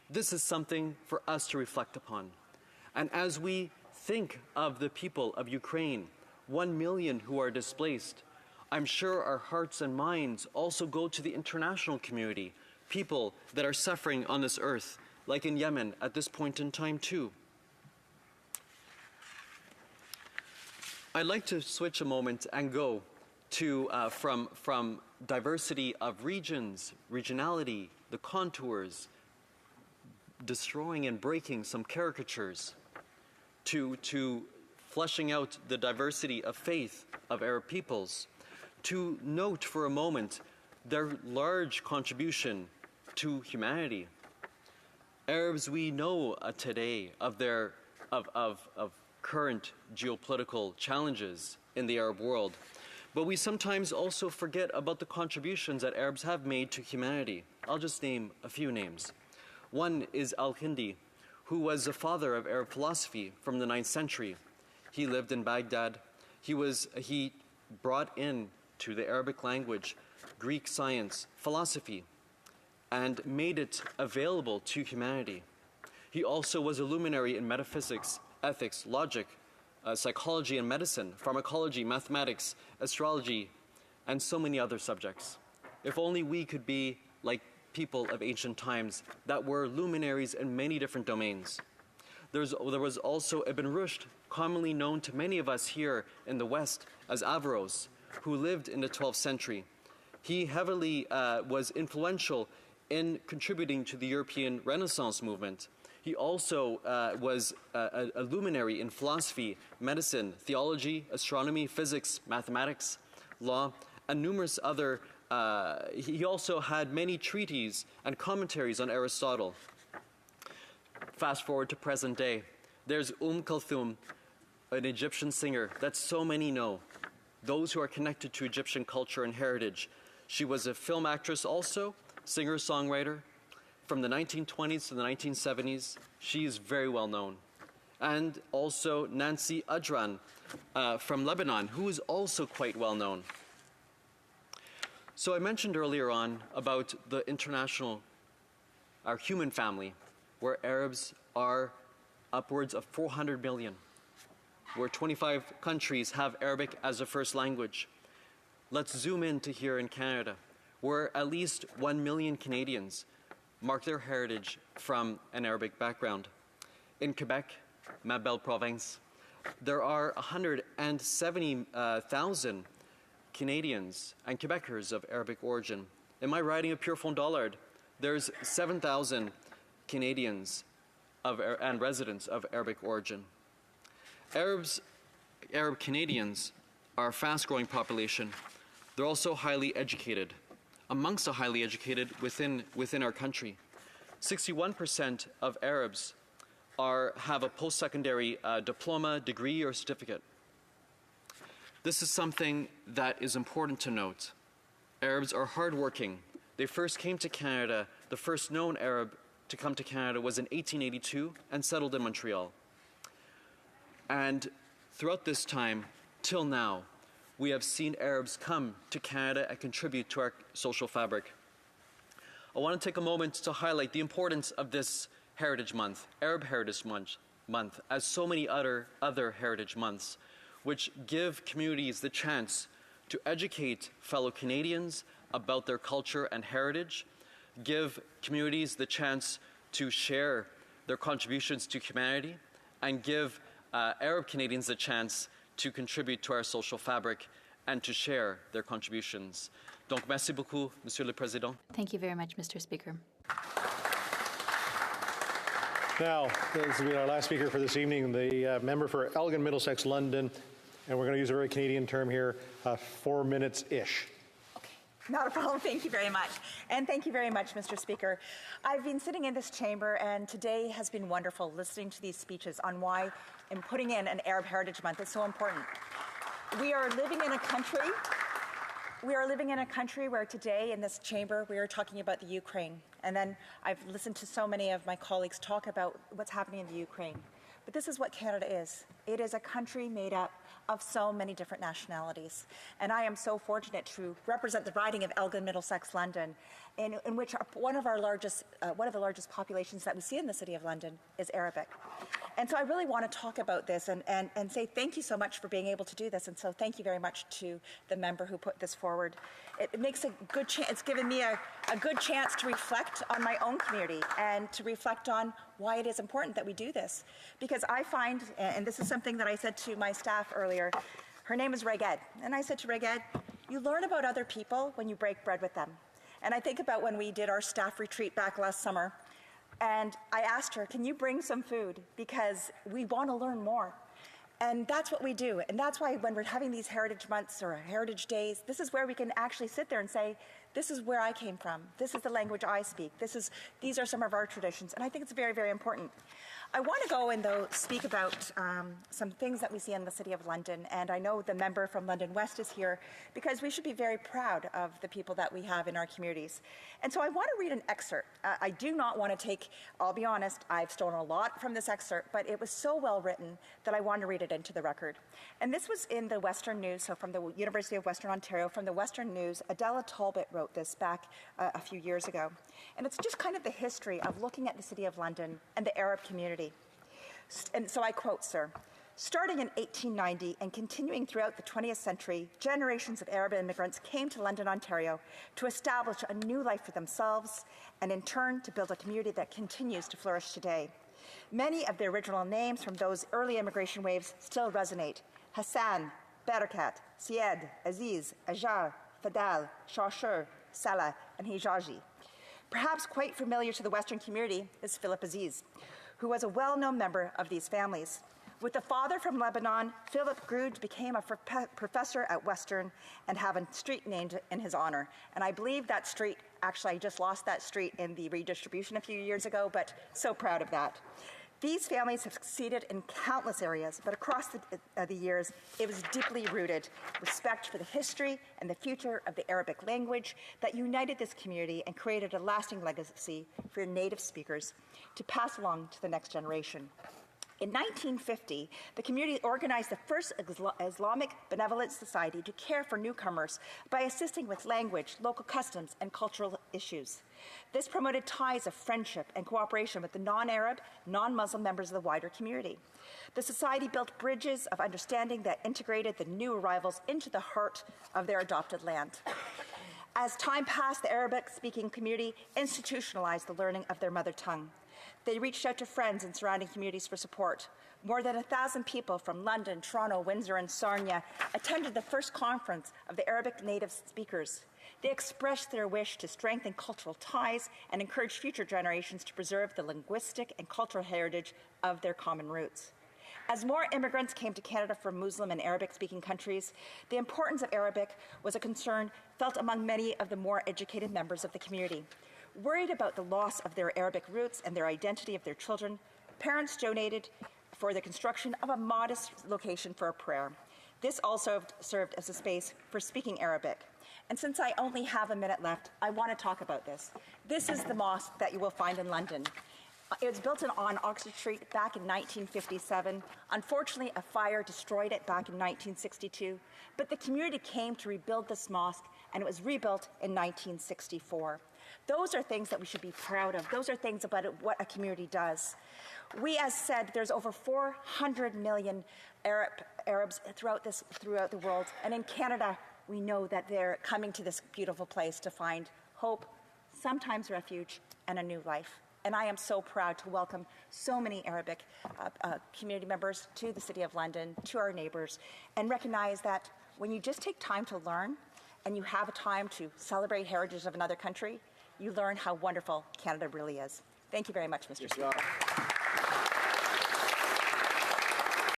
This is something for us to reflect upon. And as we think of the people of Ukraine, 1 million who are displaced, I'm sure our hearts and minds also go to the international community, people that are suffering on this earth, like in Yemen at this point in time too. I'd like to switch a moment and go to from diversity of regions, regionality, the contours, destroying and breaking some caricatures, to fleshing out the diversity of faith of Arab peoples, to note for a moment their large contribution to humanity. Arabs, we know today of their of current geopolitical challenges in the Arab world, but we sometimes also forget about the contributions that Arabs have made to humanity. I'll just name a few names. One is Al-Kindi, who was the father of Arab philosophy from the 9th century. He lived in Baghdad. He brought in to the Arabic language Greek science, philosophy, and made it available to humanity. He also was a luminary in metaphysics, ethics, logic, psychology and medicine, pharmacology, mathematics, astrology, and so many other subjects. If only we could be like people of ancient times that were luminaries in many different domains. There was also Ibn Rushd, commonly known to many of us here in the West as Averroes, who lived in the 12th century. He heavily was influential in contributing to the European Renaissance movement. He also was a luminary in philosophy, medicine, theology, astronomy, physics, mathematics, law, and numerous other. He also had many treatises and commentaries on Aristotle. Fast forward to present day. There's Kulthum, an Egyptian singer that so many know, those who are connected to Egyptian culture and heritage. She was a film actress also, singer-songwriter. From the 1920s to the 1970s, she is very well known. And also Nancy Ajran from Lebanon, who is also quite well known. So I mentioned earlier on about the international, our human family, where Arabs are upwards of 400 million, where 25 countries have Arabic as a first language. Let's zoom in to here in Canada, where at least 1 million Canadians mark their heritage from an Arabic background. In Quebec, ma belle province, there are 170,000 Canadians and Quebecers of Arabic origin. In my riding of Pierrefonds-Dollard, there's 7,000 Canadians and residents of Arabic origin. Arab Canadians are a fast-growing population. They're also highly educated. Amongst the highly educated within our country, 61% of Arabs have a post-secondary diploma, degree, or certificate. This is something that is important to note. Arabs are hardworking. They first came to Canada. The first known Arab to come to Canada was in 1882 and settled in Montreal. And throughout this time, till now, we have seen Arabs come to Canada and contribute to our social fabric. I want to take a moment to highlight the importance of this Heritage Month, Arab Heritage Month, as so many other heritage months, which give communities the chance to educate fellow Canadians about their culture and heritage, give communities the chance to share their contributions to humanity, and give Arab Canadians the chance to contribute to our social fabric and to share their contributions. Donc, merci beaucoup, Monsieur le Président. Thank you very much, Mr. Speaker. Now, this will be our last speaker for this evening, the member for Elgin, Middlesex, London, and we're going to use a very Canadian term here, 4 minutes-ish. Not a problem. Thank you very much. And thank you very much, Mr. Speaker. I've been sitting in this chamber, and today has been wonderful listening to these speeches on why putting in an Arab Heritage Month is so important. We are living in a country We are living in a country where today in this chamber we are talking about the Ukraine. And then I've listened to so many of my colleagues talk about what's happening in the Ukraine. But this is what Canada is. It is a country made up of so many different nationalities. And I am so fortunate to represent the riding of Elgin, Middlesex, London, in which one of the largest populations that we see in the City of London is Arabic. And so I really want to talk about this and say thank you so much for being able to do this. And so thank you very much to the member who put this forward. It makes a good chance, it's given me a good chance to reflect on my own community and to reflect on why it is important that we do this. Because I find, and this is something that I said to my staff earlier, her name is Reged. And I said to Reged, you learn about other people when you break bread with them. And I think about when we did our staff retreat back last summer, and I asked her, can you bring some food? Because we want to learn more. And that's what we do. And that's why when we're having these heritage months or heritage days, this is where we can actually sit there and say, this is where I came from. This is the language I speak. These are some of our traditions. And I think it's very, very important. I want to go and, though, speak about some things that we see in the City of London. And I know the member from London West is here because we should be very proud of the people that we have in our communities. And so I want to read an excerpt. I do not want to take, I'll be honest, I've stolen a lot from this excerpt, but it was so well written that I want to read it into the record. And this was in the Western News, so from the University of Western Ontario, from the Western News. Adela Talbot wrote this back a few years ago. And it's just kind of the history of looking at the City of London and the Arab community. And so I quote, sir, starting in 1890 and continuing throughout the 20th century, generations of Arab immigrants came to London, Ontario to establish a new life for themselves and in turn to build a community that continues to flourish today. Many of the original names from those early immigration waves still resonate. Hassan, Barakat, Syed, Aziz, Ajar, Fadal, Shashur, Salah, and Hijazi. Perhaps quite familiar to the Western community is Philip Aziz, who was a well-known member of these families. With a father from Lebanon, Philip grew to become a professor at Western and have a street named in his honor. And I believe that street, actually I just lost that street in the redistribution a few years ago, but so proud of that. These families have succeeded in countless areas, but across the years, it was deeply rooted respect for the history and the future of the Arabic language that united this community and created a lasting legacy for native speakers to pass along to the next generation. In 1950, the community organized the first Islamic Benevolent Society to care for newcomers by assisting with language, local customs, and cultural issues. This promoted ties of friendship and cooperation with the non-Arab, non-Muslim members of the wider community. The society built bridges of understanding that integrated the new arrivals into the heart of their adopted land. As time passed, the Arabic-speaking community institutionalized the learning of their mother tongue. They reached out to friends in surrounding communities for support. More than 1,000 people from London, Toronto, Windsor, and Sarnia attended the first conference of the Arabic native speakers. They expressed their wish to strengthen cultural ties and encourage future generations to preserve the linguistic and cultural heritage of their common roots. As more immigrants came to Canada from Muslim and Arabic-speaking countries, the importance of Arabic was a concern felt among many of the more educated members of the community. Worried about the loss of their Arabic roots and their identity of their children, parents donated for the construction of a modest location for a prayer. This also served as a space for speaking Arabic. And since I only have a minute left, I want to talk about this. This is the mosque that you will find in London. It was built on Oxford Street back in 1957. Unfortunately, a fire destroyed it back in 1962. But the community came to rebuild this mosque, and it was rebuilt in 1964. Those are things that we should be proud of. Those are things about what a community does. We, as said, there's over 400 million Arabs throughout the world. And in Canada, we know that they're coming to this beautiful place to find hope, sometimes refuge, and a new life. And I am so proud to welcome so many Arabic community members to the City of London, to our neighbors, and recognize that when you just take time to learn and you have a time to celebrate heritage of another country, you learn how wonderful Canada really is. Thank you very much, Mr. Speaker.